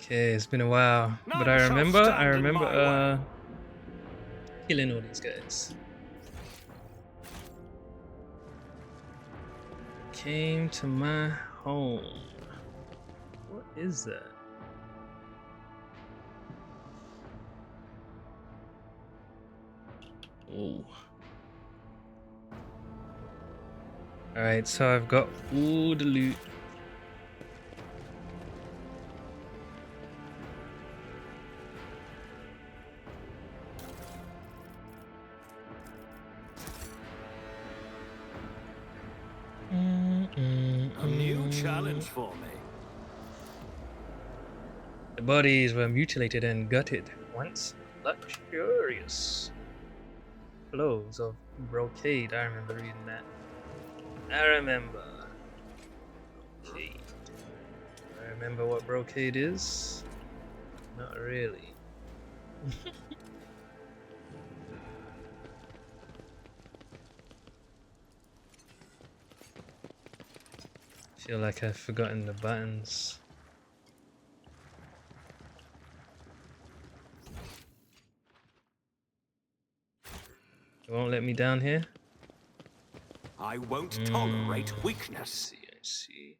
Okay, it's been a while, but None shall stand in my way. killing all these guys. Came to my home. What is that? Oh. Alright, so I've got all the loot. A new challenge for me. The bodies were mutilated and gutted, once luxurious clothes of brocade. I remember reading that. I remember. Brocade. I remember what brocade is? Not really. Feel like I've forgotten the buttons. It won't let me down here? I won't tolerate weakness. I see.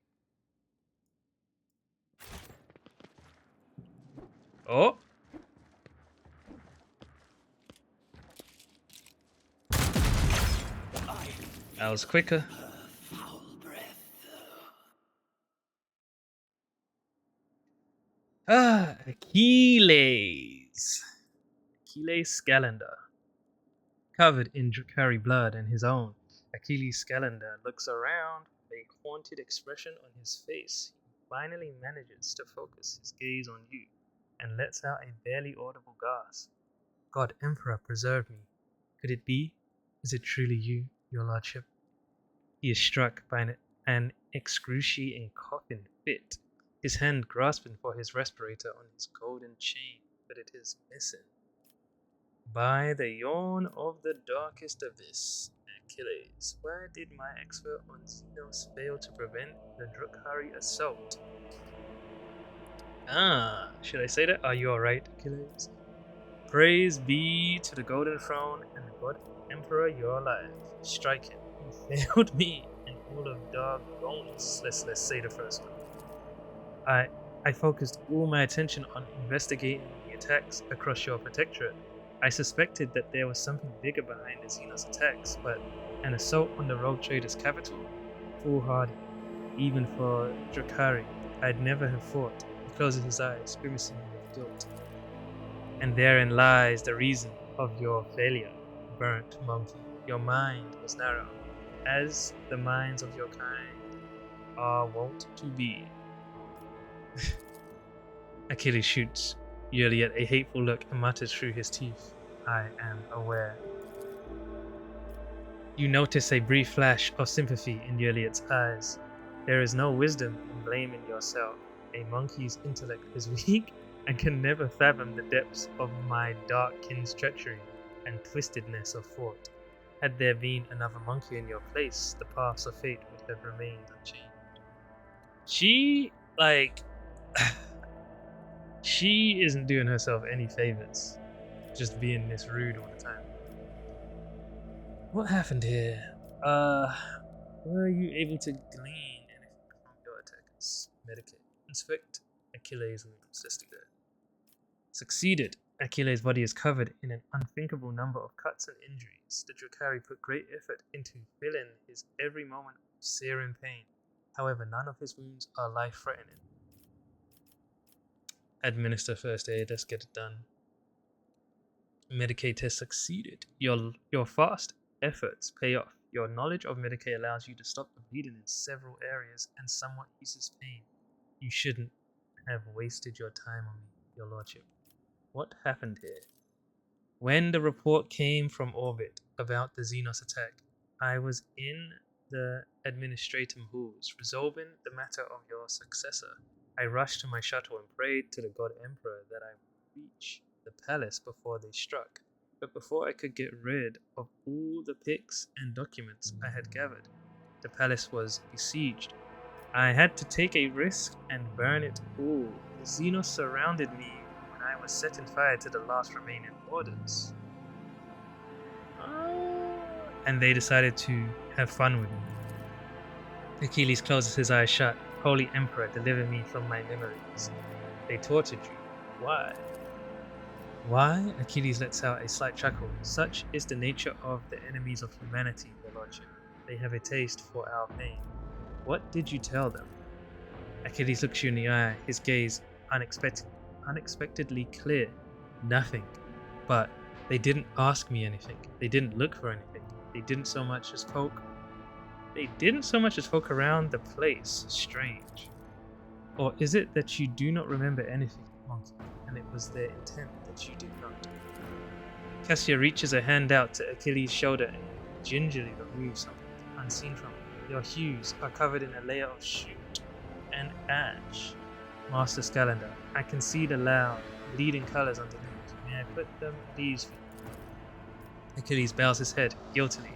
Oh! That was quicker. Ah, Achilles. Achilles Scalander. Covered in Drakari blood and his own, Achilles Scalander looks around with a haunted expression on his face. He finally manages to focus his gaze on you and lets out a barely audible gasp. God Emperor, preserve me. Could it be? Is it truly you, your lordship? He is struck by an excruciating coughing fit, his hand grasping for his respirator on his golden chain, but it is missing. By the yawn of the darkest abyss, Achilles, why did my expert on Xenos fail to prevent the Drukhari assault? Should I say that? Are you alright, Achilles? Praise be to the Golden Throne and the God Emperor, you're alive. Strike him. He failed me and all of Dargonis. Let's say the first one. I focused all my attention on investigating the attacks across your protectorate. I suspected that there was something bigger behind the Xenos attacks, but an assault on the rogue trader's capital? Foolhardy. Even for Drakari, I'd never have fought. He closes his eyes, grimacing with guilt. And therein lies the reason of your failure, burnt monkey. Your mind was narrow, as the minds of your kind are wont to be. Achilles shoots Yuliet a hateful look and mutters through his teeth, I am aware. You notice a brief flash of sympathy in Yuliet's eyes. There is no wisdom in blaming yourself. A monkey's intellect is weak and can never fathom the depths of my dark kin's treachery and twistedness of thought. Had there been another monkey in your place, the paths of fate would have remained unchanged. She isn't doing herself any favors, just being this rude all the time. What happened here? Were you able to glean anything from your attackers? Medicate. Inspect Achilles' wounds. Succeeded. Achilles' body is covered in an unthinkable number of cuts and injuries. The Drukhari put great effort into filling his every moment of searing pain. However, none of his wounds are life-threatening. Administer first aid. Let's get it done. Medicaid has succeeded. Your fast efforts pay off. Your knowledge of Medicaid allows you to stop the bleeding in several areas and somewhat eases pain. You shouldn't have wasted your time on me, your lordship. What happened here? When the report came from orbit about the Xenos attack, I was in the administratum halls, resolving the matter of your successor. I rushed to my shuttle and prayed to the God Emperor that I would reach the palace before they struck. But before I could get rid of all the pics and documents I had gathered, the palace was besieged. I had to take a risk and burn it all. The Xenos surrounded me when I was setting fire to the last remaining orders. And they decided to have fun with me. Achilles closes his eyes shut. Holy Emperor, deliver me from my memories. They tortured you. Why? Why? Achilles lets out a slight chuckle. Such is the nature of the enemies of humanity, your lordship. They have a taste for our pain. What did you tell them? Achilles looks you in the eye, his gaze unexpectedly clear. Nothing. But they didn't ask me anything. They didn't look for anything. They didn't so much as poke around the place. Strange. Or is it that you do not remember anything, monkey, and it was their intent that you did not? Cassia reaches a hand out to Achilles' shoulder and gingerly removes something unseen from it. Your hues are covered in a layer of soot and ash. Master Scalander, I can see the loud, bleeding colors underneath. May I put them at ease for you? Achilles bows his head guiltily.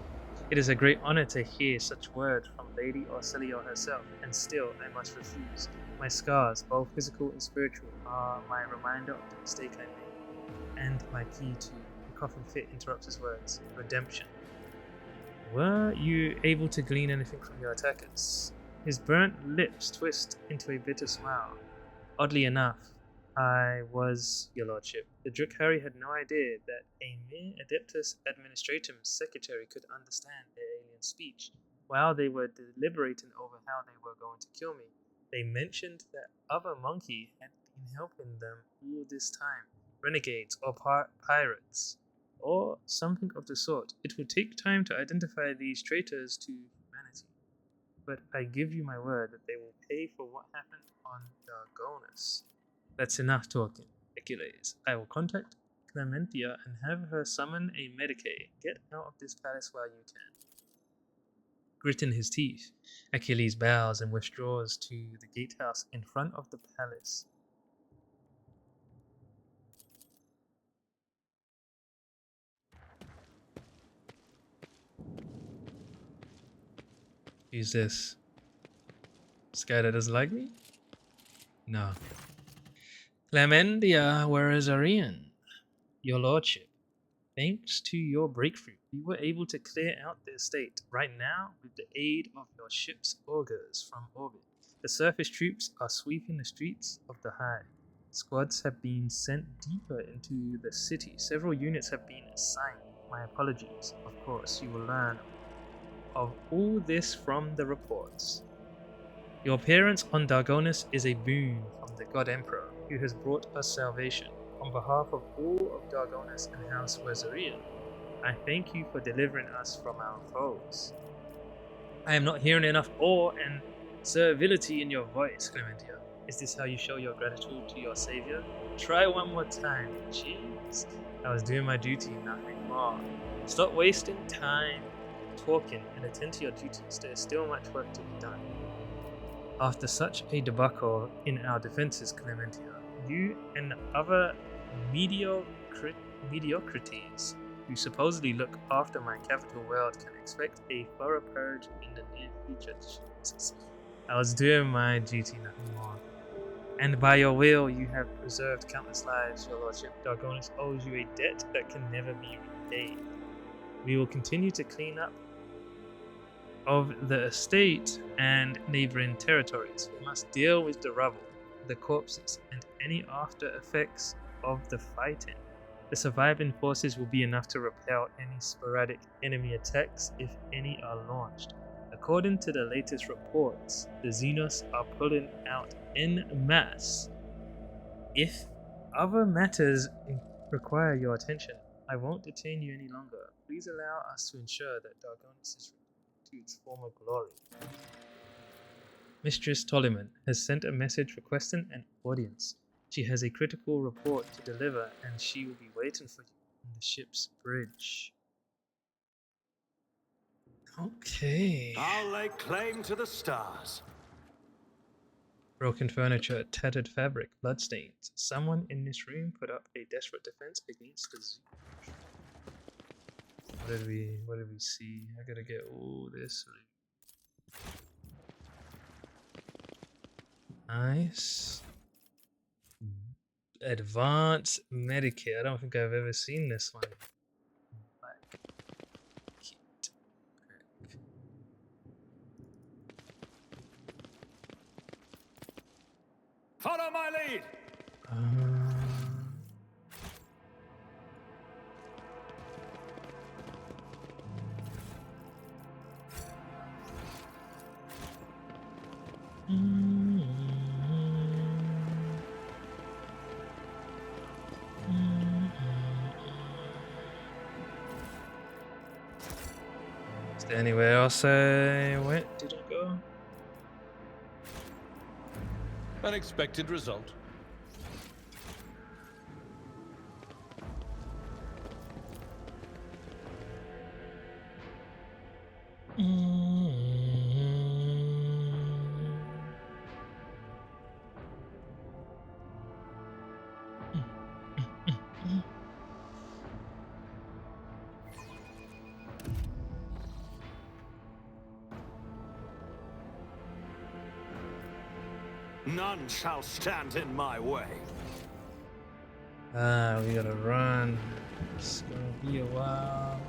It is a great honor to hear such words from Lady Orsilio herself, and still I must refuse. My scars, both physical and spiritual, are my reminder of the mistake I made, and my key to the coughing fit interrupts his words. Redemption. Were you able to glean anything from your attackers? His burnt lips twist into a bitter smile. Oddly enough, I was, your lordship. The Drukhari had no idea that a mere Adeptus Administratum secretary could understand their alien speech. While they were deliberating over how they were going to kill me, they mentioned that other monkey had been helping them all this time. Renegades or pirates, or something of the sort. It will take time to identify these traitors to humanity. But I give you my word that they will pay for what happened on Dargonus. That's enough talking, Achilles. I will contact Clementia and have her summon a Medicae. Get out of this palace while you can. Gritting his teeth, Achilles bows and withdraws to the gatehouse in front of the palace. Who's this? This guy that doesn't like me? No. Clementia, where is Arian? Your lordship. Thanks to your breakthrough, we were able to clear out the estate. Right now, with the aid of your ship's augurs from orbit, the surface troops are sweeping the streets of the Hive. Squads have been sent deeper into the city. Several units have been assigned. My apologies. Of course, you will learn of all this from the reports. Your appearance on Dargonus is a boon from the God Emperor, who has brought us salvation. On behalf of all of Dargonus and House Wazarian, I thank you for delivering us from our foes. I am not hearing enough awe and servility in your voice, Clementia. Is this how you show your gratitude to your savior? Try one more time. Jeez. I was doing my duty, nothing more. Stop wasting time talking and attend to your duties. There is still much work to be done. After such a debacle in our defenses, Clementia, you and the other mediocrities who supposedly look after my capital world can expect a thorough purge in the near future. Jesus. I was doing my duty, nothing more. And by your will, you have preserved countless lives, your lordship. Dargonus owes you a debt that can never be repaid. We will continue to clean up of the estate and neighboring territories. We must deal with the rubble, the corpses, and any after effects of the fighting. The surviving forces will be enough to repel any sporadic enemy attacks if any are launched. According to the latest reports, the Xenos are pulling out en masse. If other matters require your attention, I won't detain you any longer. Please allow us to ensure that Dargonus is returned to its former glory. Mistress Toliman has sent a message requesting an audience. She has a critical report to deliver, and she will be waiting for you on the ship's bridge. Okay. I'll lay claim to the stars. Broken furniture, tattered fabric, bloodstains. Someone in this room put up a desperate defense against the zoo. What did we see? I gotta get all this. Nice. Advanced Medicare. I don't think I've ever seen this one. Kit. Follow my lead. Is there anywhere else I went? Did I go? Unexpected result. None shall stand in my way. We gotta run. It's gonna be a while.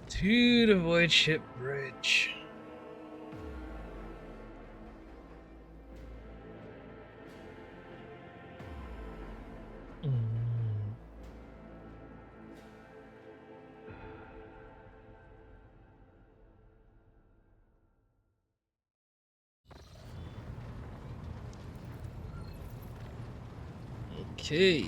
To the Void Ship Bridge. Okay.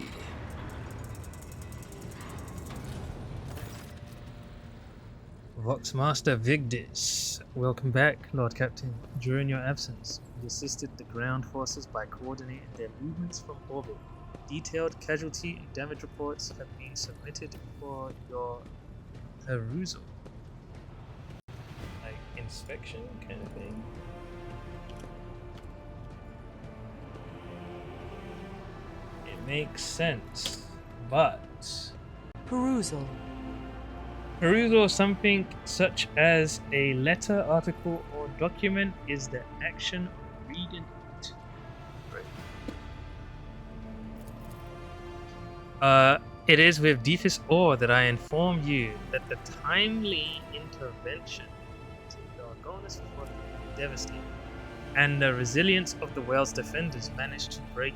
Voxmaster Vigdis, welcome back, Lord Captain. During your absence, we assisted the ground forces by coordinating their movements from orbit. Detailed casualty and damage reports have been submitted for your perusal. Like inspection kind of thing. It makes sense, but Perusal. perusal of something such as a letter, article, or document is the action of reading it. It is with deepest awe that I inform you that the timely intervention to Dargonus was devastating, and the resilience of the whale's defenders managed to break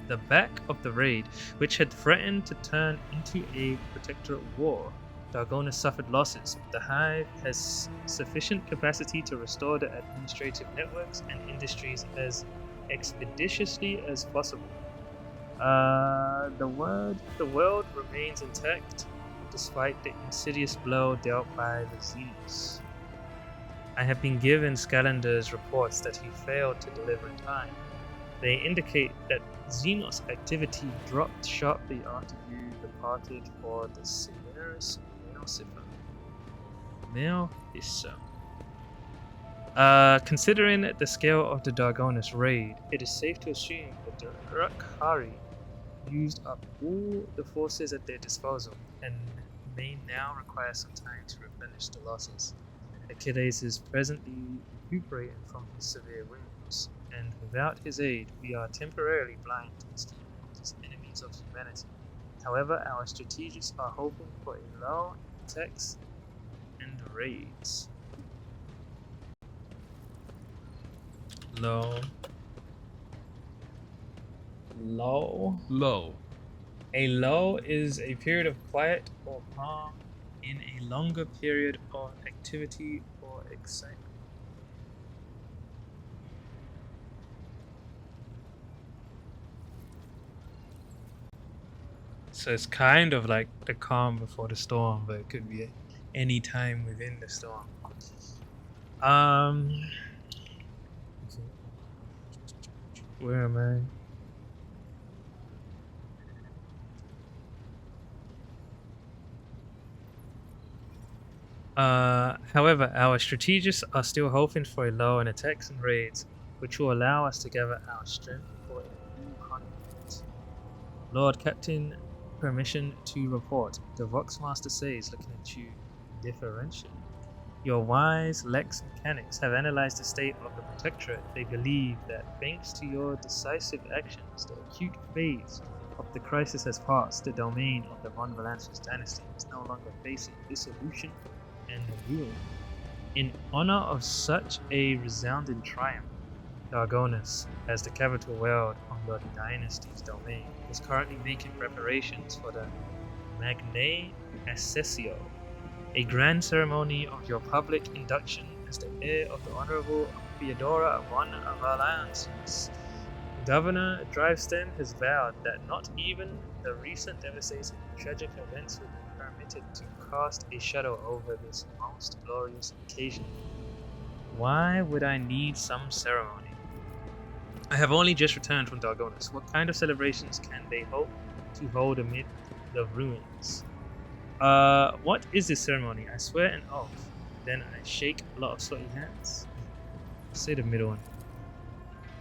the back of the raid, which had threatened to turn into a protectorate war. Dargonus suffered losses, but the Hive has sufficient capacity to restore the administrative networks and industries as expeditiously as possible. The world remains intact despite the insidious blow dealt by the Xenos. I have been given Scalander's reports that he failed to deliver in time. They indicate that Xenos activity dropped sharply after you departed for the Cineris Maleficent. Considering the scale of the Dargonus raid, it is safe to assume that the Rakhari used up all the forces at their disposal and may now require some time to replenish the losses. Achilles is presently recuperating from his severe wounds, and without his aid, we are temporarily blind to the scheme of these enemies of humanity. However, our strategists are hoping for a lull in attacks and raids. Lull. Low. A lull is a period of quiet or calm in a longer period of activity or excitement. So it's kind of like the calm before the storm, but it could be any time within the storm. Where am I? However, our strategists are still hoping for a lull in attacks and raids, which will allow us to gather our strength for a new Lord Captain, permission to report. The Voxmaster says, looking at you differentially. Your wise Lex mechanics have analyzed the state of the Protectorate. They believe that thanks to your decisive actions, the acute phase of the crisis has passed. The domain of the Von Valancius dynasty is no longer facing dissolution and ruin. In honor of such a resounding triumph, Dargonus, as the capital world on the dynasty's domain, is currently making preparations for the Magnae Accessio, a grand ceremony of your public induction as the heir of the Honorable Theodora von Valancius. Governor Drivestem has vowed that not even the recent devastating tragic events will be permitted to cast a shadow over this most glorious occasion. Why would I need some ceremony? I have only just returned from Dargonus. What kind of celebrations can they hope to hold amid the ruins? What is this ceremony? I swear an oath. Then I shake a lot of sweaty hands. Say the middle one.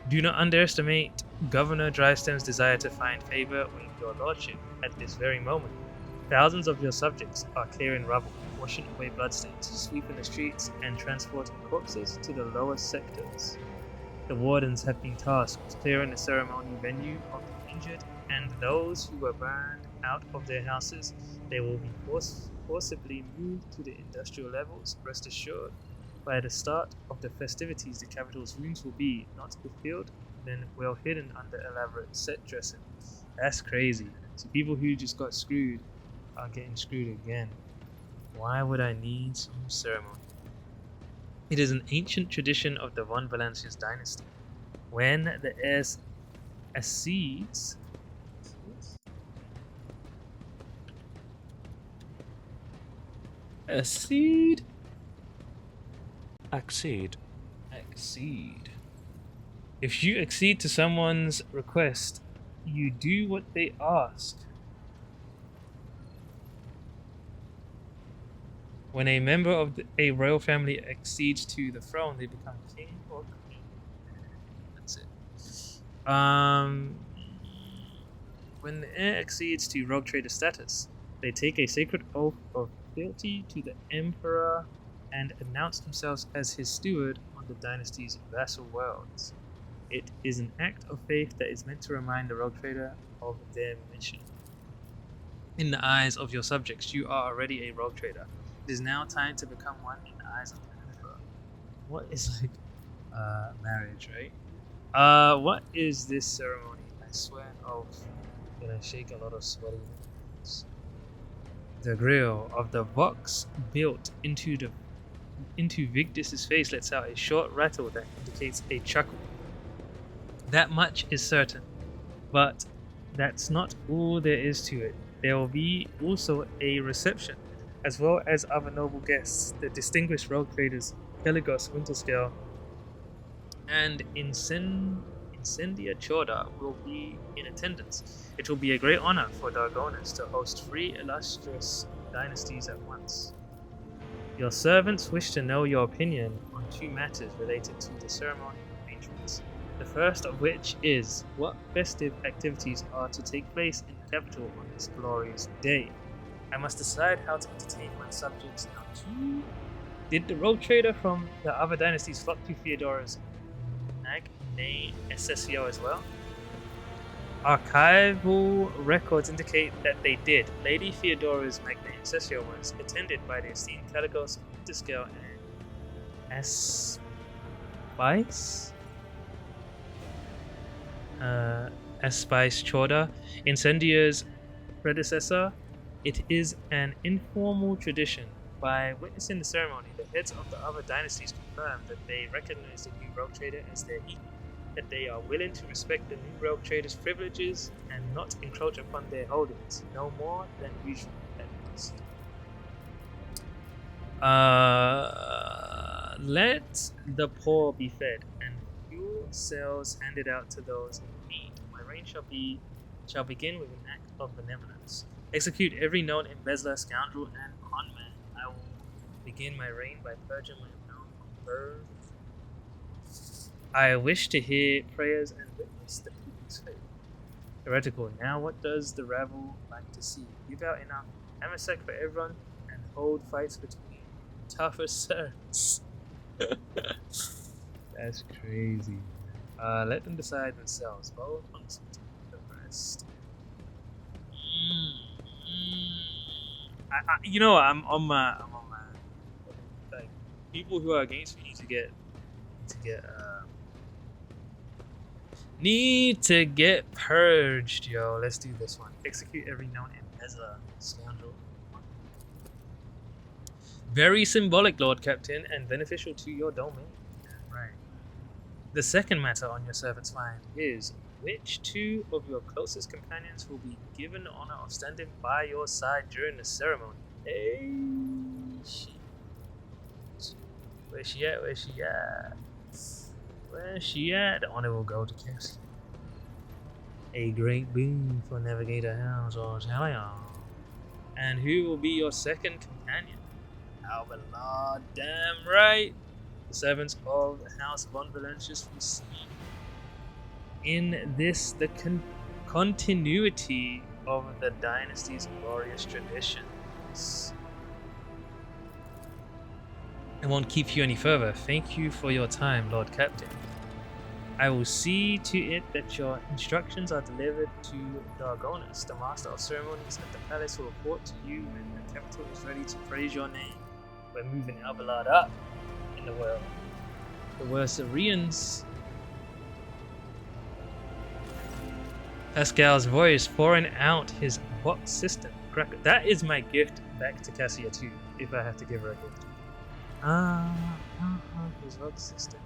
Do not underestimate Governor Drivestem's desire to find favor with your lordship at this very moment. Thousands of your subjects are clearing rubble, washing away bloodstains, sweeping the streets, and transporting corpses to the lower sectors. The wardens have been tasked with clearing the ceremony venue of the injured and those who were burned out of their houses. They will be forcibly moved to the industrial levels. Rest assured, by the start of the festivities, the capital's wounds will be not healed, then well hidden under elaborate set dressing. That's crazy. So people who just got screwed are getting screwed again. Why would I need some ceremony? It is an ancient tradition of the Von Valancius dynasty. When the heirs accedes Accede. If you accede to someone's request, you do what they ask. When a member of a royal family accedes to the throne, they become king or queen. That's it. When the heir accedes to rogue trader status, they take a sacred oath of fealty to the emperor and announce themselves as his steward on the dynasty's vassal worlds. It is an act of faith that is meant to remind the rogue trader of their mission. In the eyes of your subjects, you are already a rogue trader. It is now time to become one in the eyes of the emperor. What is like marriage, right? What is this ceremony? I swear an oath. And I shake a lot of sweaty hands. The grill of the box built into Victus's face lets out a short rattle that indicates a chuckle. That much is certain, but that's not all there is to it. There will be also a reception, as well as other noble guests. The distinguished rogue traders Keligos Winterscale and Incendia Chorda will be in attendance. It will be a great honor for Dargonus to host 3 illustrious dynasties at once. Your servants wish to know your opinion on 2 matters related to the ceremony arrangements. The first of which is what festive activities are to take place in the capital on this glorious day. I must decide how to entertain my subjects now too. Did the rogue trader from the other dynasties flock to Theodora's Magnae Accessio as well? Archival records indicate that they did. Lady Theodora's Magnae Accessio was attended by the esteemed Caligos Winterscale and Aspice Chorda, Incendia's predecessor. It is an informal tradition. By witnessing the ceremony, the heads of the other dynasties confirm that they recognize the new rogue trader as their equal, that they are willing to respect the new rogue trader's privileges and not encroach upon their holdings, no more than usual at least. Let the poor be fed, and fuel cells handed out to those in need. My reign shall begin with an act of benevolence. Execute every known embezzler, scoundrel, and conman. I will begin my reign by purging my realm of birth. I wish to hear prayers and witness the people's faith. Heretical. Now what does the rabble like to see? Give out enough amasec for everyone and hold fights between tougher serfs. That's crazy. Let them decide themselves. Both on the rest. You know, I'm on my like people who are against me need to get purged, yo. Let's do this one. Execute every known embezzler, scoundrel. Very symbolic, Lord Captain, and beneficial to your domain. Right. The second matter on your servant's mind is which two of your closest companions will be given the honor of standing by your side during the ceremony? Hey, shit. Where's she at? Where's she at? Where's she at? The honor will go to Cassie. A great boon for Navigator House or Talia. And who will be your second companion? Albelard, damn right. The servants of the House von Valentius will see in this the continuity of the dynasty's glorious traditions. I won't keep you any further. Thank you for your time, Lord Captain. I will see to it that your instructions are delivered to Dargonus, the master of ceremonies at the palace, will report to you when the capital is ready to praise your name. We're moving Albelard up in the world. The Wersarians. Pascal's voice pouring out his box system. That is my gift back to Cassia too, if I have to give her a gift. His box system.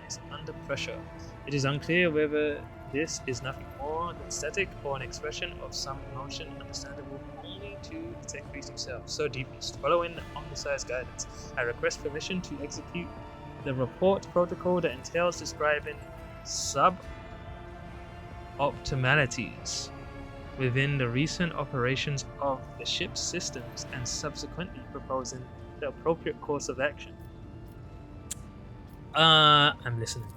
Is under pressure. It is unclear whether this is nothing more than static or an expression of some emotion understandable only to the tech priest himself. So, Deepest, following Omnisci's guidance, I request permission to execute the report protocol that entails describing sub-optimalities within the recent operations of the ship's systems and subsequently proposing the appropriate course of action. I'm listening.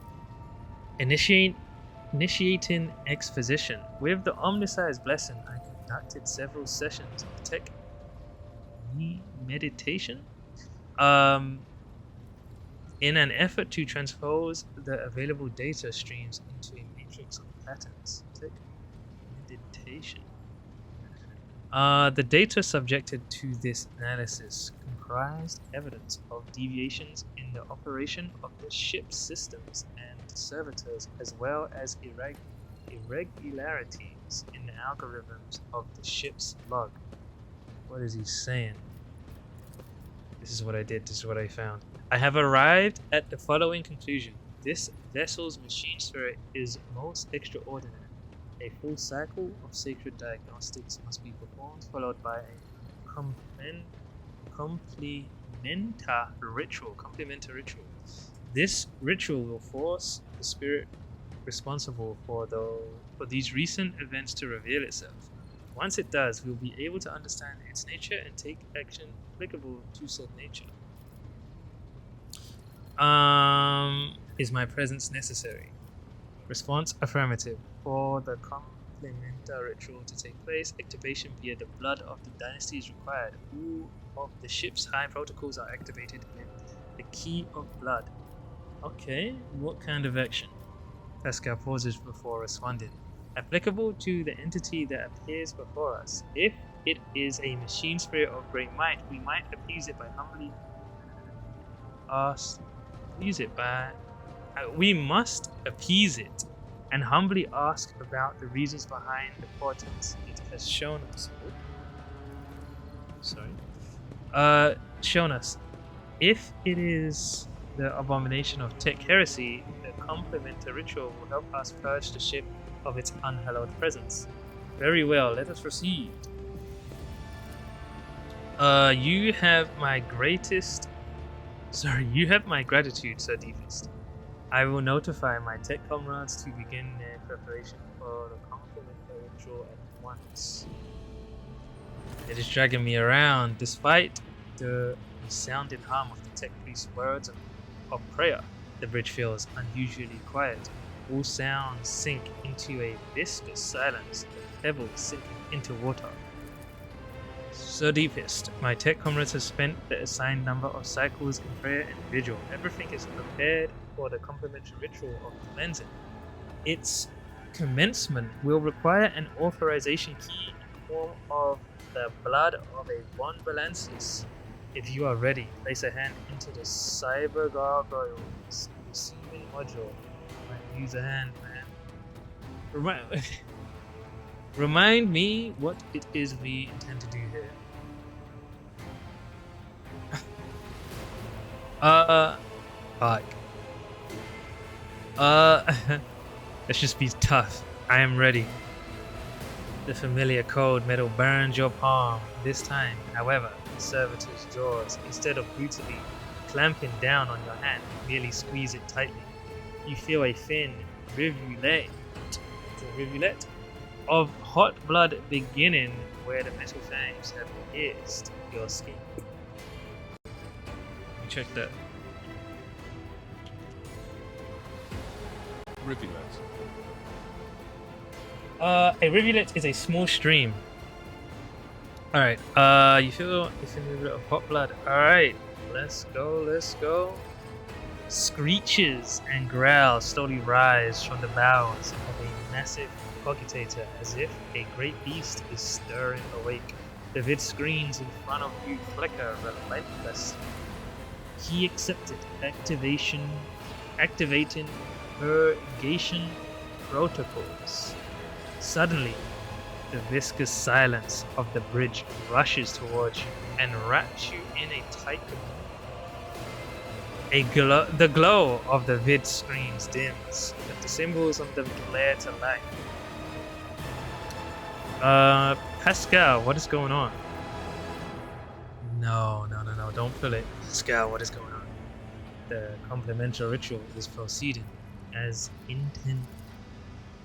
Initiating exposition. With the Omnisci's blessing, I conducted several sessions of tech meditation. In an effort to transpose the available data streams into a matrix of patterns. Tech meditation. The data subjected to this analysis comprised evidence of deviations in the operation of the ship's systems and servitors, as well as irregularities in the algorithms of the ship's log. What is he saying? This is what I did, this is what I found. I have arrived at the following conclusion. This vessel's machine spirit is most extraordinary. A full cycle of sacred diagnostics must be performed, followed by a complementar ritual. This ritual will force the spirit responsible for these recent events to reveal itself. Once it does, we'll be able to understand its nature and take action applicable to said nature. Is my presence necessary? Response affirmative. For the complementar ritual to take place, activation via the blood of the dynasty is required. All of the ship's high protocols are activated with the key of blood. Okay, what kind of action? Pascal pauses before responding. Applicable to the entity that appears before us. If it is a machine spirit of great might, we might appease it by humbly we must appease it and humbly ask about the reasons behind the portents it has shown us. Shown us. If it is the abomination of tech heresy, the complementar ritual will help us purge the ship of its unhallowed presence. Very well, let us proceed. You have my gratitude, Sir Deepest. I will notify my tech comrades to begin their preparation for the complementary ritual at once. It is dragging me around. Despite the resounding hum of the tech priest's words of prayer, the bridge feels unusually quiet. All sounds sink into a viscous silence, like pebbles sinking into water. So deepest, my tech comrades have spent the assigned number of cycles in prayer and vigil. Everything is prepared for the complementary ritual of cleansing. Its commencement will require an authorization key in the form of the blood of a Von Valances. If you are ready, place a hand into the cyber gargoyles receiving module. Might use a hand, man. Remind me what it is we intend to do here. Fuck. Let's just be tough. I am ready. The familiar cold metal burns your palm. This time, however, the servitor's jaws, instead of brutally clamping down on your hand, merely squeeze it tightly. You feel a thin rivulet of hot blood beginning where the metal fangs have pierced your skin. Check that. Rivulet. A rivulet is a small stream. Alright, you feel it's a rivulet of hot blood. Alright, let's go. Screeches and growls slowly rise from the bowels of a massive cogitator as if a great beast is stirring awake. The vid screens in front of you flicker relentlessly. He accepted activating purgation protocols. Suddenly, the viscous silence of the bridge rushes towards you and wraps you in a tight cocoon. The glow of the vid screens dims, but the symbols of them glare to life. Pascal, what is going on? No, don't fill it. Pascal, what is going on? The complementary ritual is proceeding as intended.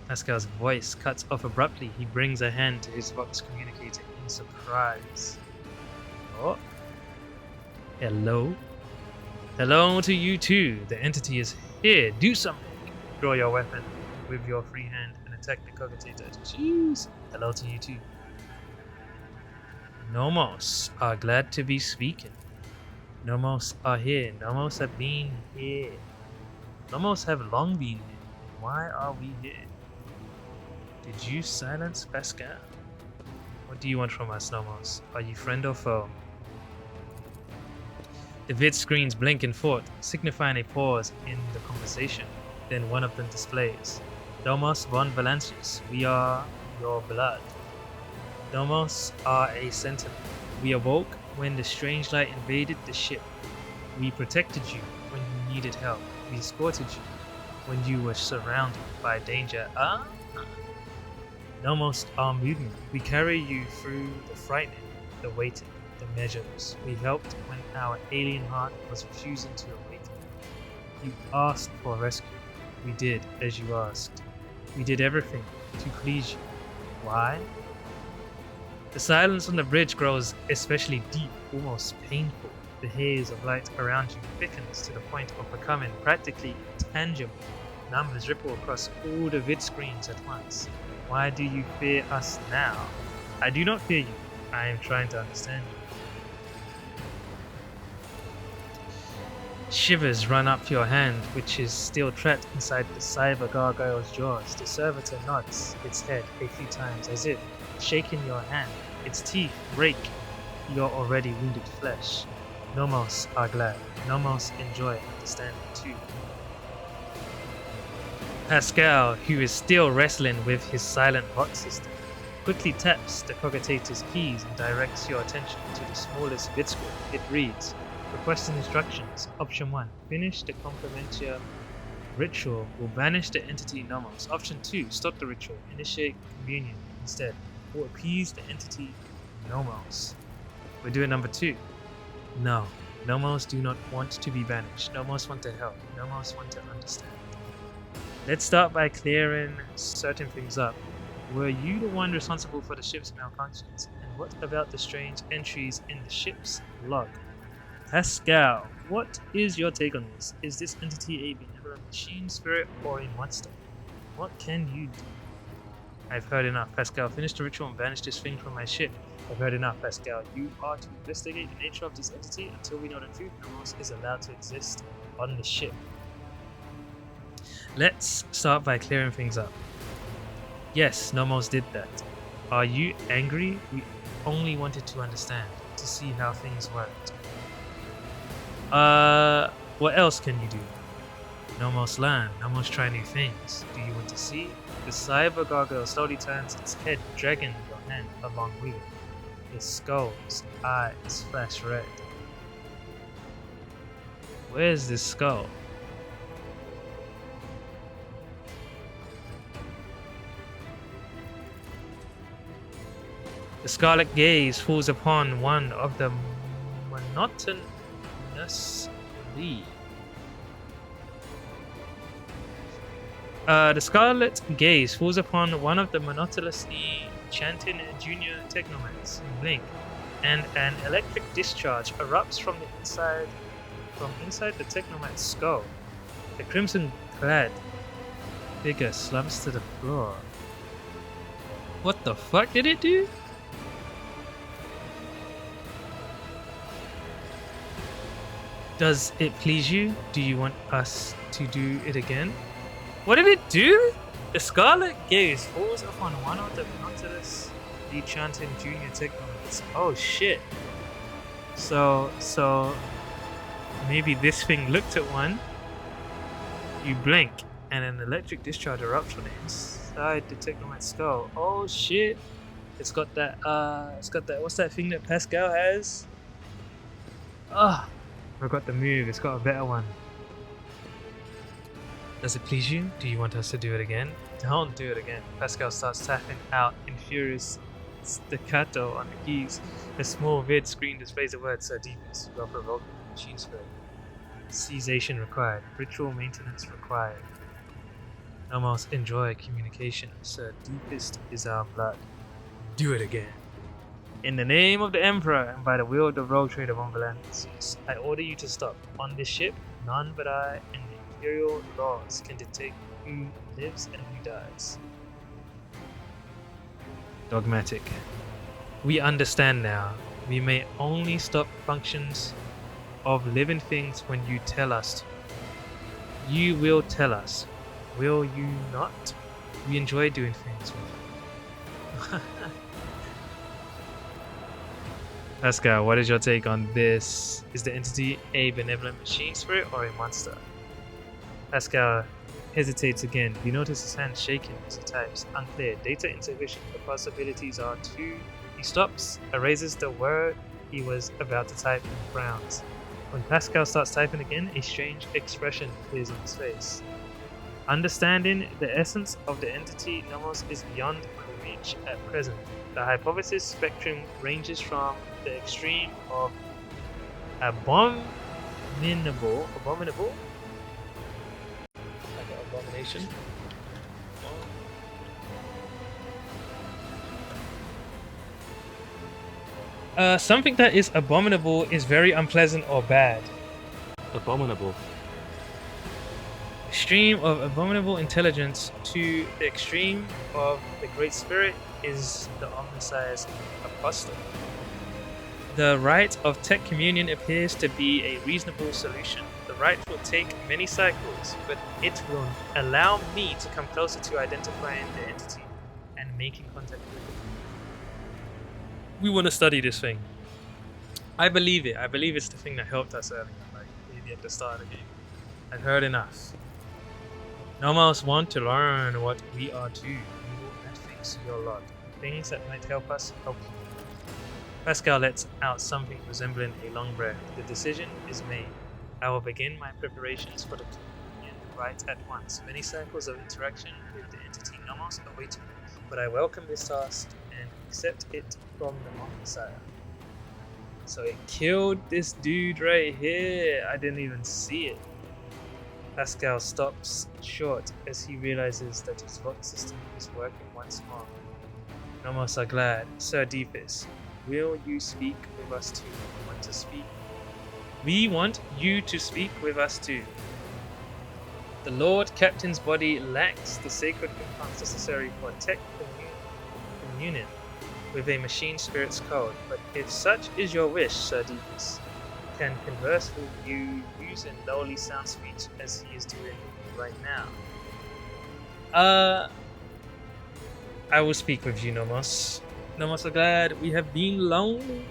Pascal's voice cuts off abruptly. He brings a hand to his vox communicator in surprise. Oh. Hello? Hello to you too. The entity is here. Do something. Draw your weapon with your free hand and attack the cogitator. Jeez. Hello to you too. Nomos are glad to be speaking. Nomos are here. Nomos have been here. Nomos have long been here. Why are we here? Did you silence Pascal? What do you want from us, Nomos? Are you friend or foe? The vid screens blink and forth, signifying a pause in the conversation. Then one of them displays. Nomos von Valances, we are your blood. Nomos are a sentinel. We awoke when the strange light invaded the ship. We protected you when you needed help. We escorted you when you were surrounded by danger. Nomos are movement. We carry you through the frightening, the waiting, the measures. We helped when our alien heart was refusing to await. You asked for rescue. We did as you asked. We did everything to please you. Why? The silence on the bridge grows especially deep, almost painful. The haze of light around you thickens to the point of becoming practically intangible. Numbers ripple across all the vid screens at once. Why do you fear us now? I do not fear you. I am trying to understand you. Shivers run up your hand, which is still trapped inside the cyber gargoyle's jaws. The servitor nods its head a few times as if shaking your hand. Its teeth break your already wounded flesh. Nomos are glad. Nomos enjoy understanding too. Pascal, who is still wrestling with his silent bot system, quickly taps the cogitator's keys and directs your attention to the smallest bit screen. It reads, requesting instructions. Option 1. Finish the complementary ritual will banish the entity Nomos. Option 2. Stop the ritual. Initiate communion instead. Or appease the entity Nomos. We're doing number 2. No. Nomos do not want to be banished. Nomos want to help. Nomos want to understand. Let's start by clearing certain things up. Were you the one responsible for the ship's malfunctions? And what about the strange entries in the ship's log? Pascal, what is your take on this? Is this entity a benevolent benevolent machine, spirit, or a monster? What can you do? I've heard enough. Pascal, finish the ritual and banish this thing from my ship. I've heard enough, Pascal. You are to investigate the nature of this entity until we know the truth. Nomos is allowed to exist on the ship. Let's start by clearing things up. Yes, Nomos did that. Are you angry? We only wanted to understand, to see how things worked. What else can you do? Nomos learn. Nomos try new things. Do you want to see? The cyber gargoyle slowly turns its head, dragging your hand along with it. Its skull's eyes flash red. Where's this skull? The scarlet gaze falls upon one of the monotonously. The scarlet gaze falls upon one of the monotonously chanting junior technomans. Blink, and an electric discharge erupts from inside the technoman's skull. The crimson-clad figure slumps to the floor. What the fuck did it do? Does it please you? Do you want us to do it again? What did it do? The scarlet gaze falls upon one of the monotonously chanting junior technomans. Oh shit. So maybe this thing looked at one. You blink, and an electric discharge erupts from inside the technoman's skull. Oh shit. It's got that what's that thing that Pascal has? I forgot the move. It's got a better one. Does it please you? Do you want us to do it again? Don't do it again. Pascal starts tapping out in furious staccato on the keys. A small vid screen displays the word Sir Deepest. Well provoking machine spirit. Cessation required. Ritual maintenance required. Nomos enjoy communication. Sir Deepest is our blood. Do it again. In the name of the Emperor and by the will of the rogue trader von Valentius, I order you to stop. On this ship, none but I and the Imperial laws can dictate who lives and who dies. Dogmatic. We understand now. We may only stop functions of living things when you tell us to. You will tell us. Will you not? We enjoy doing things with you. Pascal, what is your take on this? Is the entity a benevolent machine spirit or a monster? Pascal hesitates again. You notice his hand shaking as he types. Unclear. Data insufficient. The possibilities are two. He stops, erases the word he was about to type, and frowns. When Pascal starts typing again, a strange expression appears on his face. Understanding the essence of the entity Nomos is beyond reach at present. The hypothesis spectrum ranges from the extreme of abominable, like an abomination, something that is abominable is very unpleasant or bad. Abominable. Extreme of abominable intelligence to the extreme of the Great Spirit is the omniscience apostle. The rite of tech communion appears to be a reasonable solution. The rite will take many cycles, but it will allow me to come closer to identifying the entity and making contact with it. We want to study this thing. I believe it. I believe it's the thing that helped us earlier, like maybe at the start of the game. I've heard enough. Nomos want to learn what we are to. You will add things to your lot. Things that might help us help you. Pascal lets out something resembling a long breath. The decision is made. I will begin my preparations for the communion rite at once. Many cycles of interaction with the entity Nomos await me, but I welcome this task and accept it from the Monk Messiah. So it killed this dude right here. I didn't even see it. Pascal stops short as he realizes that his vote system is working once more. Nomos are glad. Sir Deepest, will you speak with us too? Want to speak? We want you to speak with us too. The Lord Captain's body lacks the sacred compounds necessary for tech communion with a machine spirit's code, but if such is your wish, Sir Deepus can converse with you using lowly sound speech as he is doing right now. I will speak with you, Nomos. Nomos are glad we have been lonely.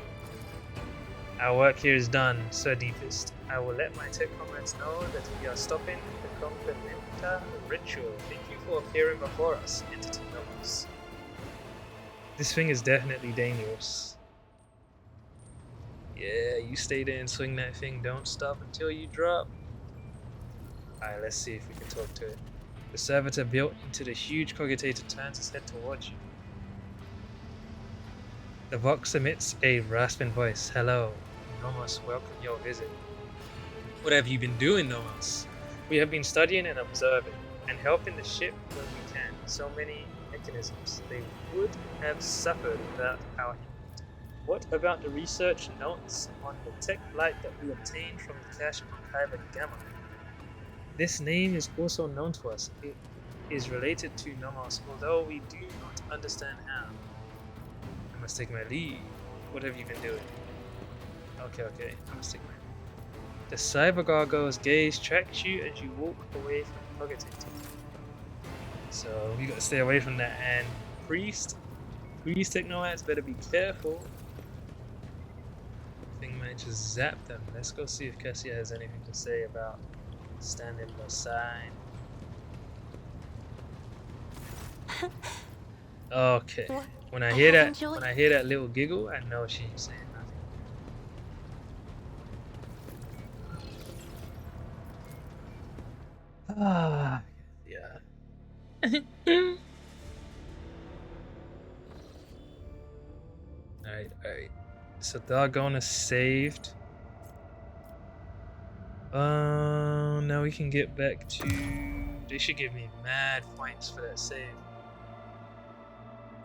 Our work here is done, Sir Deepest. I will let my tech comrades know that we are stopping the Complementa ritual. Thank you for appearing before us, Entity Nomos. This thing is definitely dangerous. Yeah, you stay there and swing that thing. Don't stop until you drop. Alright, let's see if we can talk to it. The servitor built into the huge cogitator turns its head towards you. The box emits a rasping voice. Hello, Nomos, welcome your visit. What have you been doing, Nomos? We have been studying and observing, and helping the ship when we can. So many mechanisms, they would have suffered without our input. What about the research notes on the tech light that we obtained from the cache archiver Gamma? This name is also known to us. It is related to Nomos, although we do not understand how. I must take my leave. What have you been doing? Okay, I must take my leave. The cyber gargoyle's gaze tracks you as you walk away from the cogitator. So we gotta stay away from that. And priest technoids better be careful. I think I might just zap them. Let's go see if Cassia has anything to say about standing beside. Okay. When I hear that little giggle, I know she ain't saying nothing. Ah, yeah. Alright. So Doggone is saved. Now we can get back to... They should give me mad points for that save.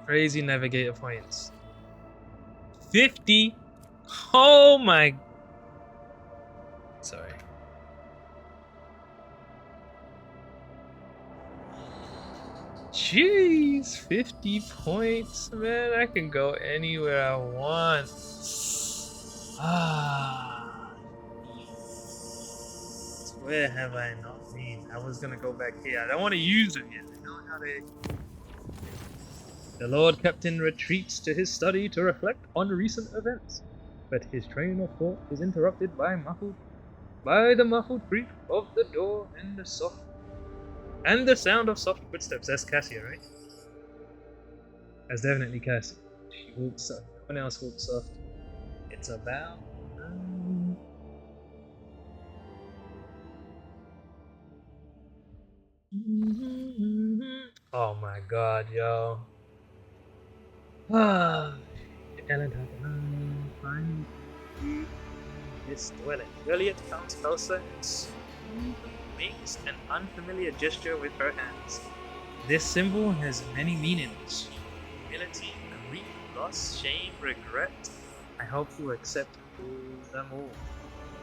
Crazy navigator points. 50? Oh my... Sorry. Jeez, 50 points, man. I can go anywhere I want. Where have I not been? I was gonna go back here. I don't want to use it yet. I know how they... The Lord Captain retreats to his study to reflect on recent events, but his train of thought is interrupted by the muffled creak of the door and the sound of soft footsteps. That's Cassia, right? That's definitely Cassia. She walks soft. No one else walks soft. It's about... Oh my god, yo. Find this dwelling. Juliet comes closer and makes an unfamiliar gesture with her hands. This symbol has many meanings. Humility, grief, loss, shame, regret. I hope you accept them all.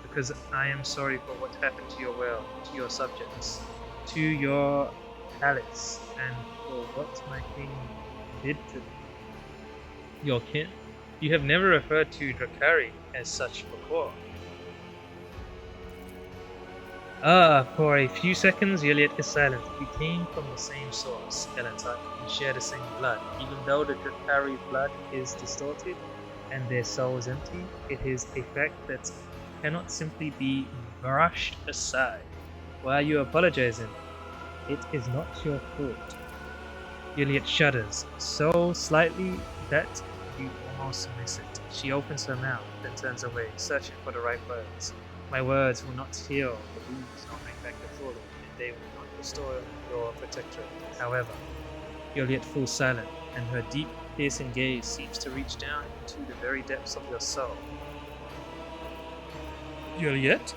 Because I am sorry for what happened to your world, to your subjects, to your palace, and for what my king did to them. Your kin? You have never referred to Drakari as such before. For a few seconds, Juliet is silent. We came from the same source, Elentak. We share the same blood. Even though the Drakari blood is distorted and their souls empty, it is a fact that cannot simply be brushed aside. Why are you apologizing? It is not your fault. Juliet shudders, so slightly that you almost miss it. She opens her mouth, then turns away, searching for the right words. My words will not heal the wounds nor bring back the fallen, and they will not restore your protectorate. However, Juliet falls silent, and her deep, piercing gaze seems to reach down into the very depths of your soul. Juliet?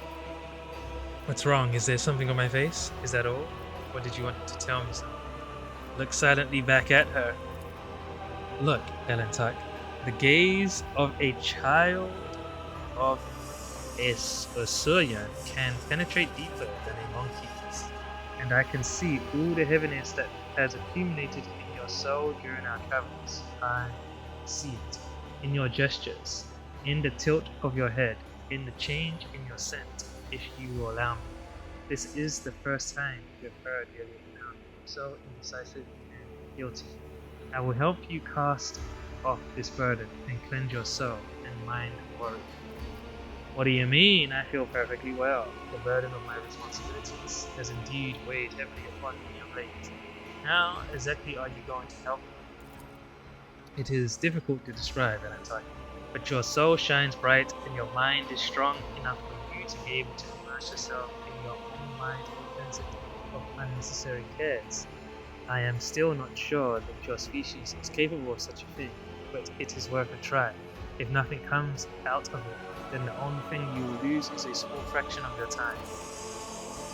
What's wrong? Is there something on my face? Is that all? Or did you want to tell me something? Look silently back at her. Look, Elentak. The gaze of a child of Osurian can penetrate deeper than a monkey's. and I can see all the heaviness that has accumulated in your soul during our travels. I see it in your gestures, in the tilt of your head, in the change in your scent, if you will allow me. This is the first time you have heard your sound so indecisive and guilty. I will help you cast off this burden and cleanse your soul and mind of worry. What do you mean? I feel perfectly well. The burden of my responsibilities has indeed weighed heavily upon me of late. How exactly are you going to help me? It is difficult to describe, Anatole, but your soul shines bright and your mind is strong enough for you to be able to immerse yourself in your own mind and cleanse it of unnecessary cares. I am still not sure that your species is capable of such a thing, but it is worth a try. If nothing comes out of it, then the only thing you will lose is a small fraction of your time.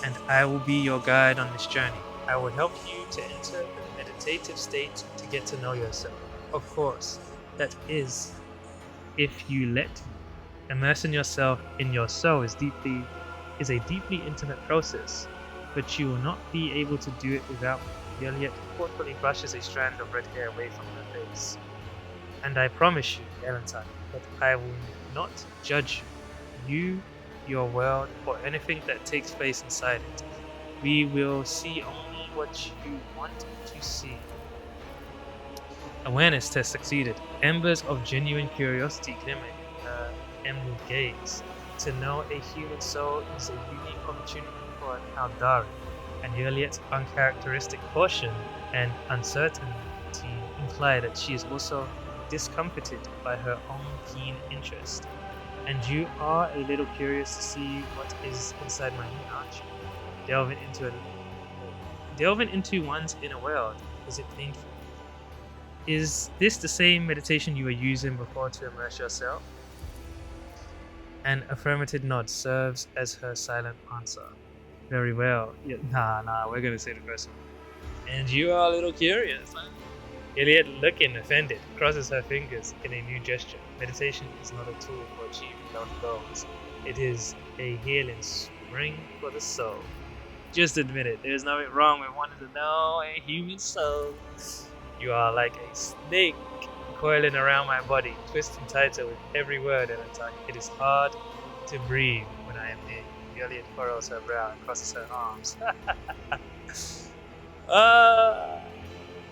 And I will be your guide on this journey. I will help you to enter the meditative state to get to know yourself. Of course, that is, if you let me. Immersing yourself in your soul is a deeply intimate process, but you will not be able to do it without me. Juliet thoughtfully brushes a strand of red hair away from her face. And I promise you, Valentine, that I will not judge you, your world, or anything that takes place inside it. We will see only what you want to see. Awareness test succeeded. Embers of genuine curiosity glimmer in her emerald gaze. To know a human soul is a unique opportunity for Aldari, and Juliet's uncharacteristic caution and uncertainty imply that she is also discomfited by her own keen interest. And you are a little curious to see what is inside my head, aren't you? Delving into one's inner world, is it painful? Is this the same meditation you were using before to immerse yourself? An affirmative nod serves as her silent answer. Very well. Yeah, nah, we're gonna say the first one. And you are a little curious, huh? Iliad, looking offended, crosses her fingers in a new gesture. Meditation is not a tool for achieving lofty goals. It is a healing spring for the soul. Just admit it, there's nothing wrong with wanting to know a human soul. You are like a snake coiling around my body, twisting tighter with every word and attack. It is hard to breathe when I am near you. Juliet furrows her brow and crosses her arms.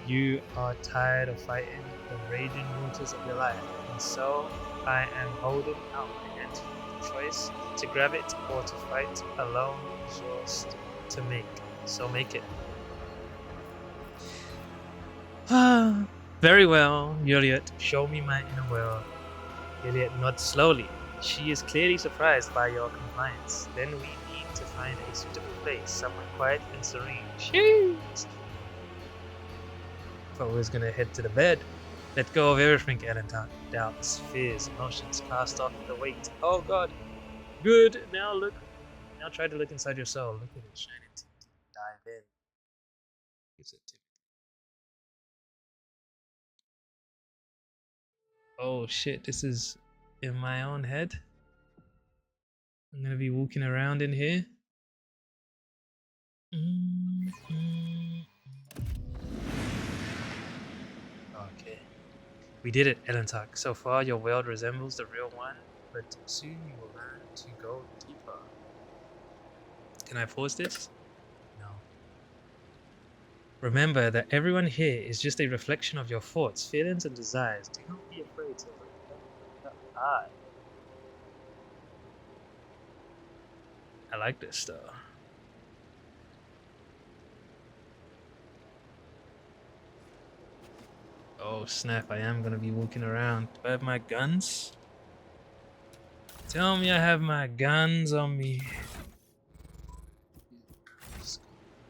You are tired of fighting the raging waters of your life, and so I am holding out my hand to you. The choice to grab it or to fight alone is yours to make. So make it. Very well, Juliet. Show me my inner world. Juliet nods slowly. She is clearly surprised by your compliance. Then we need to find a suitable place, somewhere quiet and serene. Jeez! Thought we was gonna head to the bed. Let go of everything, Ellen. Doubts, fears, emotions. Cast off the weight. Oh God. Good. Now look. Now try to look inside your soul. Look at it shining teeth. Dive in. Gives it tip. Oh shit, this is in my own head. I'm gonna be walking around in here. Okay. We did it, Elentak. So far, your world resembles the real one, but soon you will learn to go deeper. Can I pause this? No. Remember that everyone here is just a reflection of your thoughts, feelings, and desires. Do not be afraid to look them in the eye. I like this though. Oh snap, I am gonna be walking around. Do I have my guns? Tell me I have my guns on me.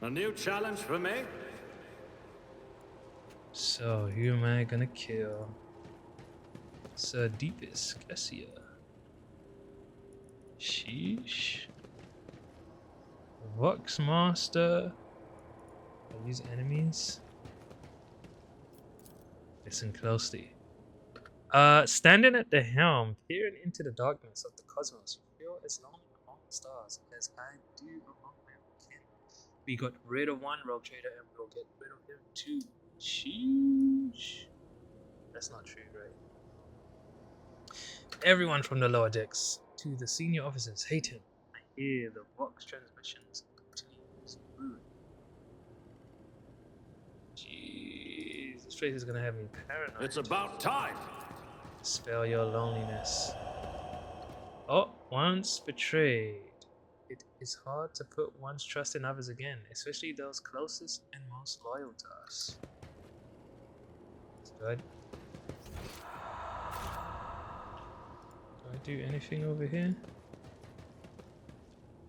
A new challenge for me? So, who am I gonna kill? Sir Deepest Cassia. Sheesh. Vox Master. Are these enemies? Listen closely. Standing at the helm, peering into the darkness of the cosmos, you feel as lonely among the stars as I do among my own kin. We got rid of one rogue trader and we'll get rid of him too. Sheesh. That's not true, right? Everyone from the lower decks to the senior officers hate him. I hear the Vox transmissions continues brewing. Jeez, this place is gonna have me paranoid. It's about time. Spell your loneliness. Oh, once betrayed. It is hard to put one's trust in others again, especially those closest and most loyal to us. That's good. Do I do anything over here?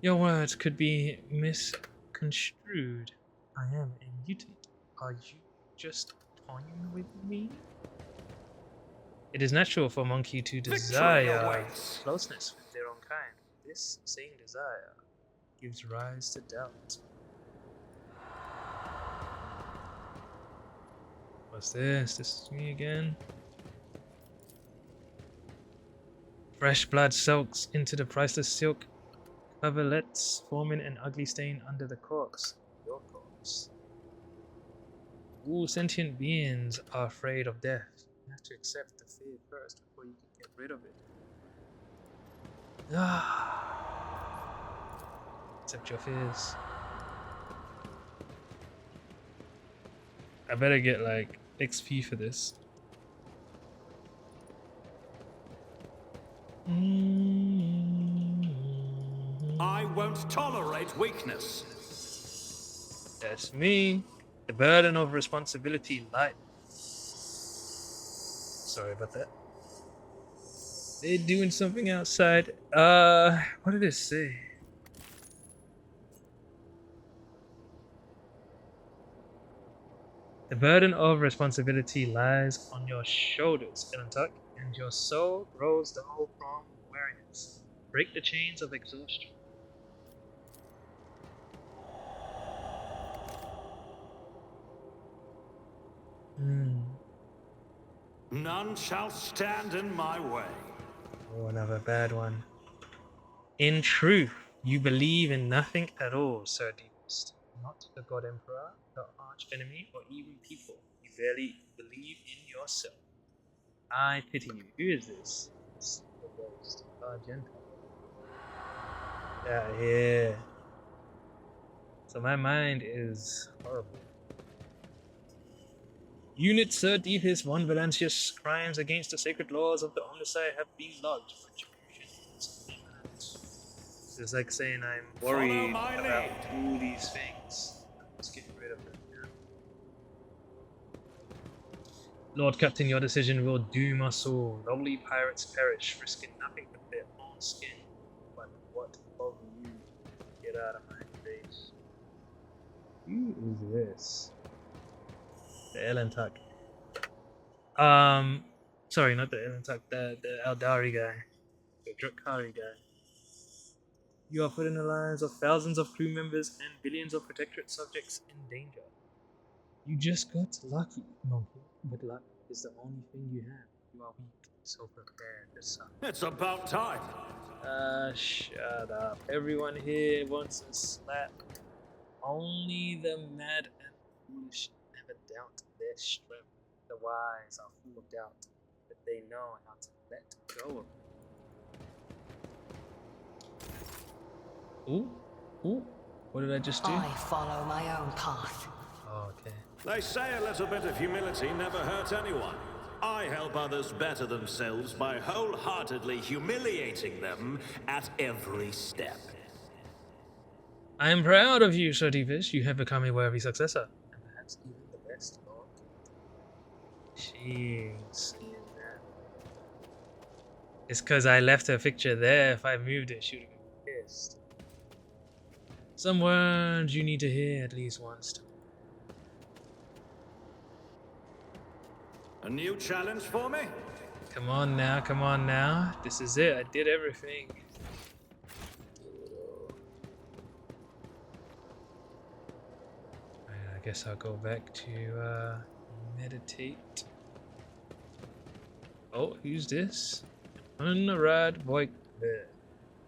Your words could be misconstrued. I am a mutant. Are you just toying with me? It is natural for a monkey to desire closeness with their own kind. This same desire gives rise to doubt. What's this? This is me again. Fresh blood soaks into the priceless silk coverlets, forming an ugly stain under the corpse. Your corpse. All sentient beings are afraid of death. You have to accept the fear first before you can get rid of it. Accept your fears. I better get like XP for this. I won't tolerate weakness. That's me. The burden of responsibility light. Sorry about that. They're doing something outside. What did it say? The burden of responsibility lies on your shoulders, Elentuck, and your soul grows dull from wearing it. Break the chains of exhaustion. None shall stand in my way. Oh, another bad one. In truth, you believe in nothing at all, Sir Deepest. Not the God Emperor, the arch enemy, or even people. You barely believe in yourself. I pity you. Who is this? It's the ghost. Argento. Yeah, yeah. So my mind is horrible. Unit Sir Deepest von Valancius, crimes against the sacred laws of the Omnissiah have been logged. Retribution. It's like saying I'm worried about all these things. Let's get rid of them now. Lord Captain, your decision will doom us all. Lovely pirates perish, risking nothing but their own skin. But what of you? Get out of my face. Who is this? The Elentuck. Sorry, not the Elentuck, the Eldari guy. The Drakari guy. You are putting the lives of thousands of crew members and billions of protectorate subjects in danger. You just got lucky, monkey. But luck is the only thing you have. You are weak, so prepare to suffer. It's about time. Shut up. Everyone here wants a slap. Only the mad and foolish never doubt their strength. The wise are full of doubt, but they know how to let go of it. Ooh, what did I just do? I follow my own path. Oh, okay. They say a little bit of humility never hurt anyone. I help others better themselves by wholeheartedly humiliating them at every step. I am proud of you, Sir Deepest. You have become a worthy successor, and perhaps even the best Lord. Jeez. It's because I left her picture there. If I moved it, she would have been pissed. Some words you need to hear at least once. A new challenge for me? Come on now, come on now. This is it. I did everything. I guess I'll go back to meditate. Oh, who's this? Unrad Voigt.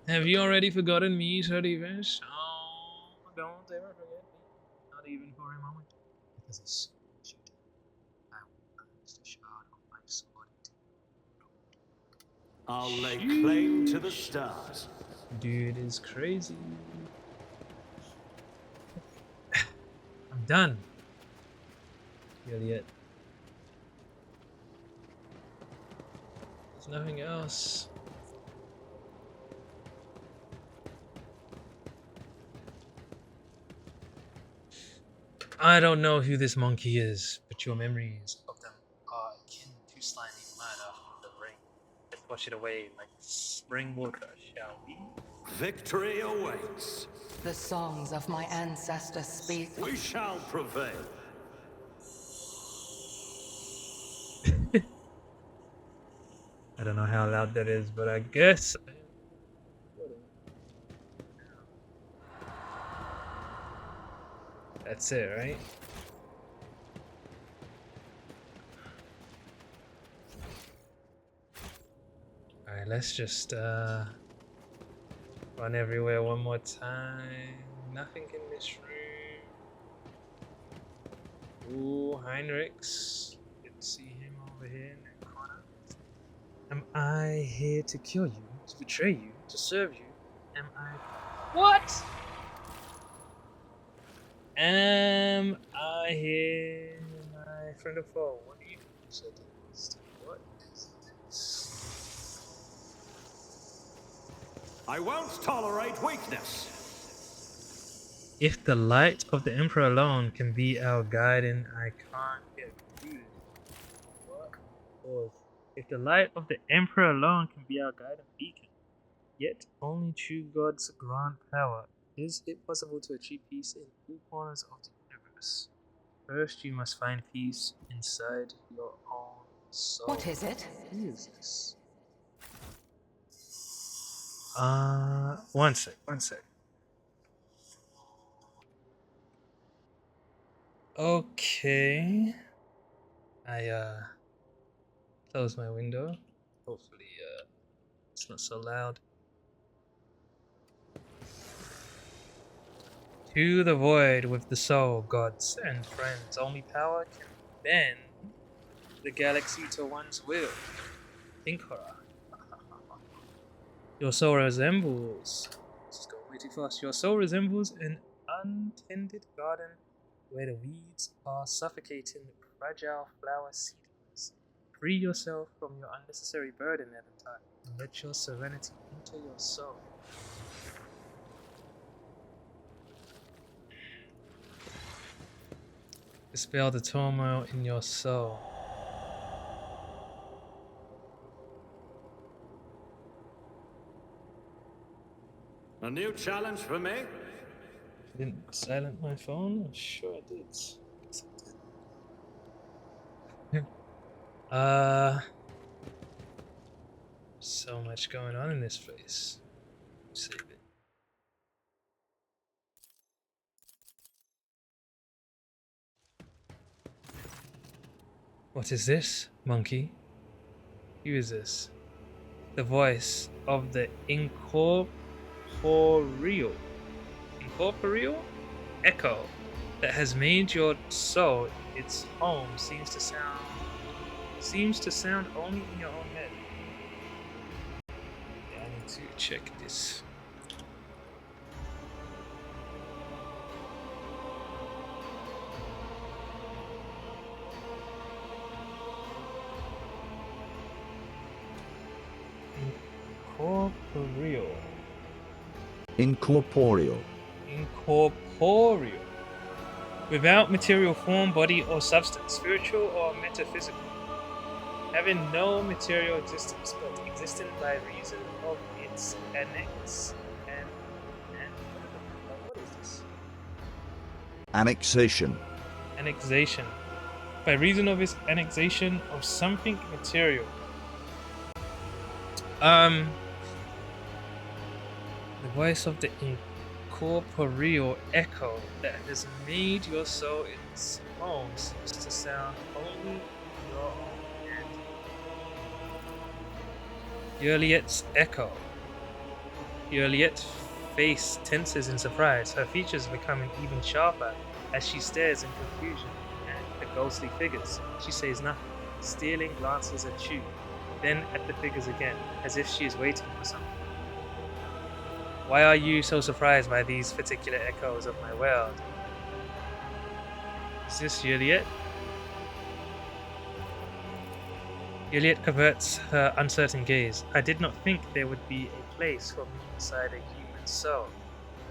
Have you already forgotten me, Sir Deepest? Oh, don't ever forget me. As a soon as you do, I will plunge the shard of my sword into I'll lay claim to the stars. Dude is crazy. I'm done. Really it. There's nothing else. I don't know who this monkey is, but your memories of them are akin to slimy murder from the ring. Let's wash it away like spring water, shall we? Victory awaits. The songs of my ancestors speak. We shall prevail. I don't know how loud that is, but I guess. That's it, right? Alright, let's just run everywhere one more time. Nothing in this room. Ooh, Heinrichs. Didn't see him over here in that corner. Am I here to kill you, to betray you, to serve you? Am I... What? Am I here, my friend or foe? What do you suggest? What is this? I won't tolerate weakness. If the light of the Emperor alone can be our guide, and I can't get confused. What? Pause. If the light of the Emperor alone can be our guide and beacon, yet only true gods grant power. Is it possible to achieve peace in all corners of the universe? First, you must find peace inside your own soul. What is it? Who is this? One sec. Okay. I close my window. Hopefully it's not so loud. To the void with the soul, gods and friends. Only power can bend the galaxy to one's will. Think horror. Your soul resembles... This is going way too fast. Your soul resembles an untended garden where the weeds are suffocating fragile flower seedlings. Free yourself from your unnecessary burden at a time, and let your serenity enter your soul. Dispel the turmoil in your soul. A new challenge for me? Didn't silent my phone? I'm sure I did. So much going on in this place. Save it. What is this, monkey? Who is this? The voice of the incorporeal echo that has made your soul its home seems to sound only in your own head. Yeah, I need to check this. Incorporeal. Incorporeal. Without material form, body, or substance, spiritual or metaphysical. Having no material existence, but existing by reason of its what is this? Annexation. Annexation. By reason of its annexation of something material. The voice of the incorporeal echo that has made your soul its home seems to sound only in your own head. Juliet's echo. Juliet's face tenses in surprise, her features becoming even sharper as she stares in confusion. the ghostly figures. She says nothing, stealing glances at you, then at the figures again, as if she is waiting for something. Why are you so surprised by these particular echoes of my world? Is this Juliet? Juliet averts her uncertain gaze. I did not think there would be a place for me inside a human soul,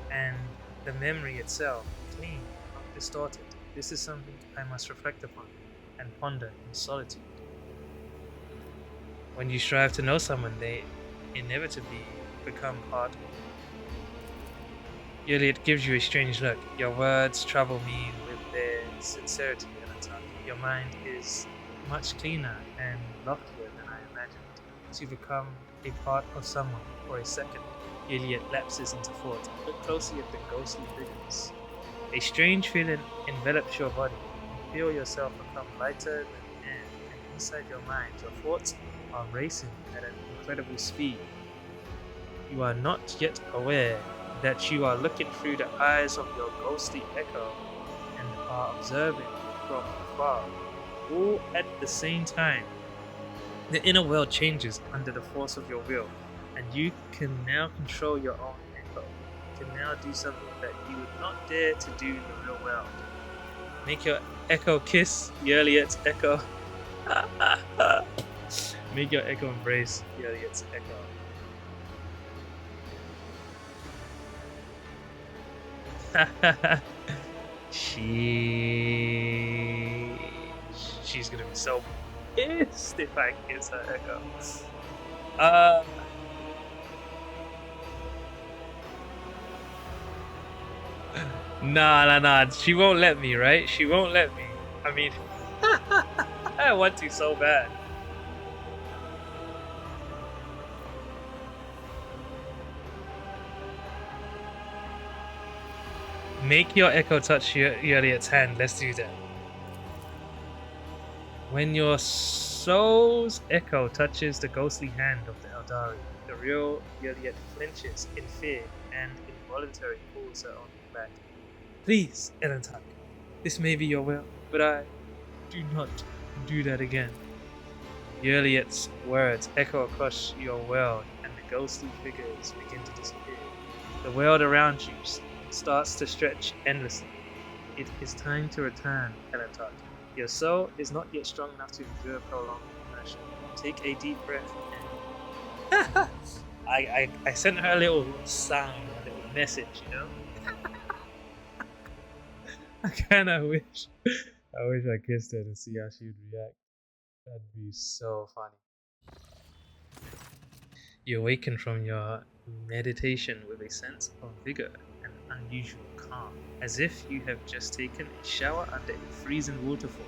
and the memory itself, clean, not distorted. This is something I must reflect upon and ponder in solitude. When you strive to know someone, they inevitably become part of you. Juliet gives you a strange look. Your words trouble me with their sincerity, Anata. Your mind is much cleaner and loftier than I imagined. To become a part of someone for a second, Juliet lapses into thought. Look closely at the ghostly figures. A strange feeling envelops your body. You feel yourself become lighter than air, and inside your mind, your thoughts are racing at an incredible speed. You are not yet aware that you are looking through the eyes of your ghostly echo and are observing from afar, all at the same time. The inner world changes under the force of your will, and you can now control your own echo. You can now do something that you would not dare to do in the real world. Make your echo kiss Juliet's echo. Make your echo embrace Juliet's echo. She's gonna be so pissed if I kiss her echo. Nah. She won't let me, right? She won't let me. I mean, I want to so bad. Make your echo touch Juliet's hand. Let's do that. When your soul's echo touches the ghostly hand of the Eldari, the real Juliet flinches in fear and involuntarily pulls her own back. Please, Elentak, this may be your will, but I do not do that again. Juliet's words echo across your world, and the ghostly figures begin to disappear. The world around you starts to stretch endlessly. It is time to return, Elentak. Your soul is not yet strong enough to endure prolonged immersion. Take a deep breath and I sent her a little sound, a little message, you know? I kinda wish I kissed her to see how she would react. That'd be so funny. You awaken from your meditation with a sense of vigor and unusual calm, as if you have just taken a shower under a freezing waterfall,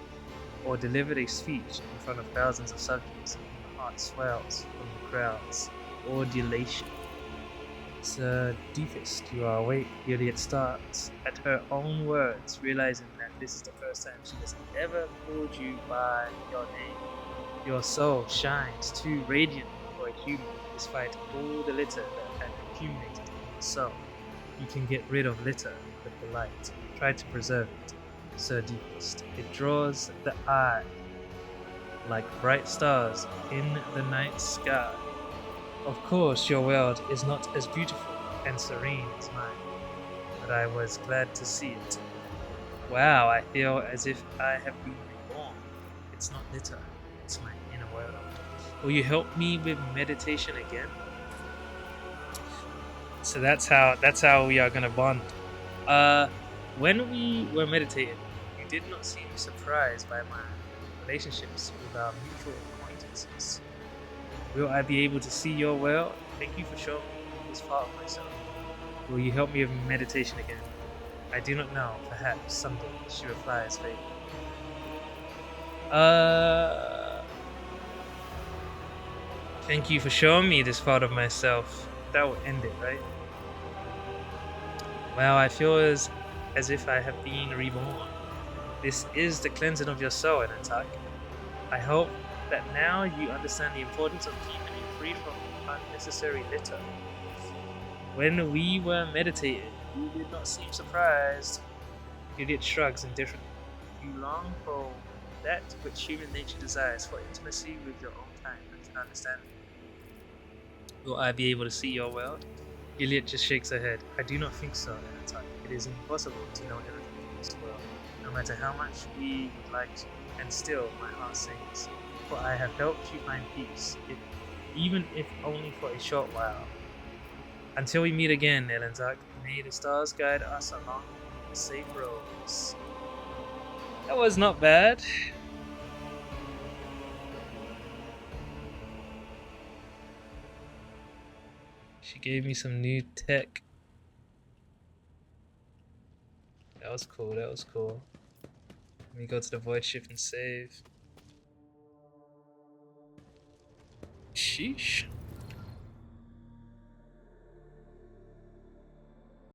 or delivered a speech in front of thousands of subjects, and your heart swells from the crowd's ordulation. Sir Deepest, you are awake. Juliet starts at her own words, realizing that this is the first time she has ever called you by your name. Your soul shines too radiant for a human, despite all the litter that had accumulated in your soul. You can get rid of litter with the light. Try to preserve it, Sir Deepest. It draws the eye like bright stars in the night sky. Of course, your world is not as beautiful and serene as mine, but I was glad to see it. Wow, I feel as if I have been reborn. It's not litter, it's my inner world. Will you help me with meditation again? So that's how we are gonna bond. When we were meditating, you did not seem surprised by my relationships with our mutual acquaintances. Will I be able to see your world? Thank you for showing me this part of myself. Will you help me with meditation again? I do not know. Perhaps someday, she replies vaguely. Thank you for showing me this part of myself. That will end it, right? Well, I feel as if I have been reborn. This is the cleansing of your soul, Enatak. I hope that now you understand the importance of keeping it free from unnecessary litter. When we were meditating, you did not seem surprised. Juliet shrugs indifferently. you long for that which human nature desires, for intimacy with your own kind, I can understand. Will I be able to see your world? Gilead just shakes her head. I do not think so, Anatole. It is impossible to know everything in this world, no matter how much we would like to. And still, my heart sings, for I have helped you find peace, even if only for a short while. Until we meet again, Elenzak, may the stars guide us along the safe roads. That was not bad. She gave me some new tech. That was cool, that was cool. Let me go to the void ship and save. Sheesh.